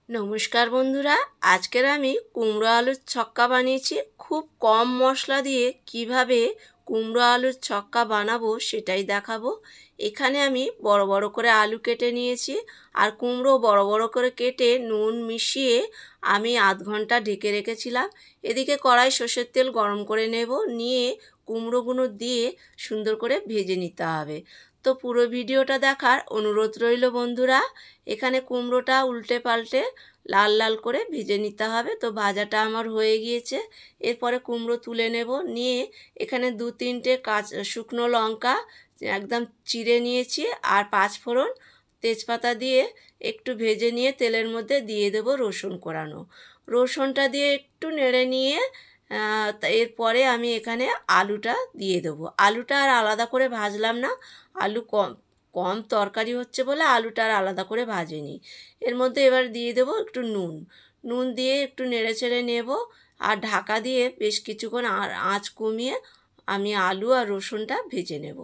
নমস্কার বন্ধুরা, আজকের আমি কুমড়ো আলুর ছক্কা বানিয়েছি। খুব কম মশলা দিয়ে কিভাবে কুমড়ো আলুর ছক্কা বানাবো সেটাই দেখাবো। এখানে আমি বড় বড় করে আলু কেটে নিয়েছি, আর কুমড়ো বড় বড় করে কেটে নুন মিশিয়ে আমি আধ ঘন্টা ঢেকে রেখেছিলাম। এদিকে কড়াই সর্ষের তেল গরম করে নেব, নিয়ে কুমড়োগুলো দিয়ে সুন্দর করে ভেজে নিতে হবে। তো পুরো ভিডিওটা দেখার অনুরোধ রইল বন্ধুরা। এখানে কুমড়োটা উল্টে পাল্টে লাল লাল করে ভেজে নিতে হবে। তো ভাজাটা আমার হয়ে গিয়েছে। এরপরে কুমড়ো তুলে নেব, নিয়ে এখানে 2-3টে শুকনো লঙ্কা একদম চিড়ে নিয়েছি, আর 5 ফোড়ন তেজপাতা দিয়ে একটু ভেজে নিয়ে তেলের মধ্যে দিয়ে দেবো রসুন কোড়ানো। রসুনটা দিয়ে একটু নেড়ে নিয়ে এরপরে আমি এখানে আলুটা দিয়ে দেবো। আলুটা আর আলাদা করে ভাজলাম না, আলু কম কম তরকারি হচ্ছে বলে আলুটা আর আলাদা করে ভাজিনি। এর মধ্যে এবার দিয়ে দেবো একটু নুন দিয়ে একটু নেড়ে চেড়ে নেব, আর ঢাকা দিয়ে বেশ কিছুক্ষণ আঁচ কমিয়ে আমি আলু আর রসুনটা ভেজে নেব।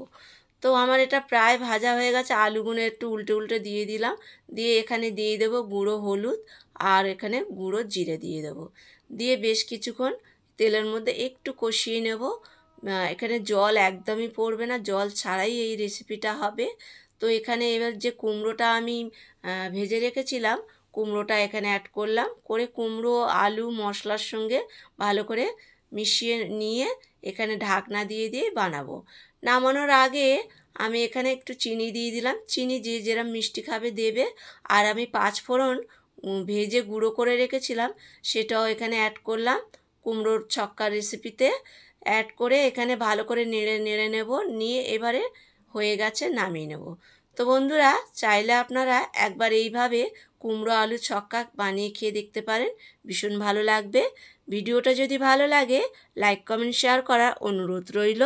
তো আমার এটা প্রায় ভাজা হয়ে গেছে। আলুগুলো একটু উল্টে উল্টে দিয়ে দিলাম, দিয়ে এখানে দিয়ে দেবো গুঁড়ো হলুদ, আর এখানে গুঁড়ো জিরে দিয়ে দেবো। দিয়ে বেশ কিছুক্ষণ তেলের মধ্যে একটু কষিয়ে নেব। এখানে জল একদমই পড়বে না, জল ছাড়াই এই রেসিপিটা হবে। তো এখানে এবার যে কুমড়োটা আমি ভেজে রেখেছিলাম, কুমড়োটা এখানে অ্যাড করলাম, করে কুমড়ো আলু মশলার সঙ্গে ভালো করে মিশিয়ে নিয়ে এখানে ঢাকনা দিয়ে দিয়ে বানাবো। নামানোর আগে আমি এখানে একটু চিনি দিয়ে দিলাম। চিনি যে যেরকম মিষ্টি খাবে দেবে। আর আমি 5 ফোড়ন ভেজে গুঁড়ো করে রেখেছিলাম, সেটাও এখানে অ্যাড করলাম কুমড়োর ছক্কা রেসিপিতে। অ্যাড করে এখানে ভালো করে নেড়ে নেড়ে নেব, নিয়ে এবারে হয়ে গেছে, নামিয়ে নেব। তো বন্ধুরা, চাইলে আপনারা একবার এইভাবে কুমড়ো আলু ছক্কা বানিয়ে খেয়ে দেখতে পারেন, ভীষণ ভালো লাগবে। ভিডিওটা যদি ভালো লাগে লাইক কমেন্ট শেয়ার করার অনুরোধ রইল।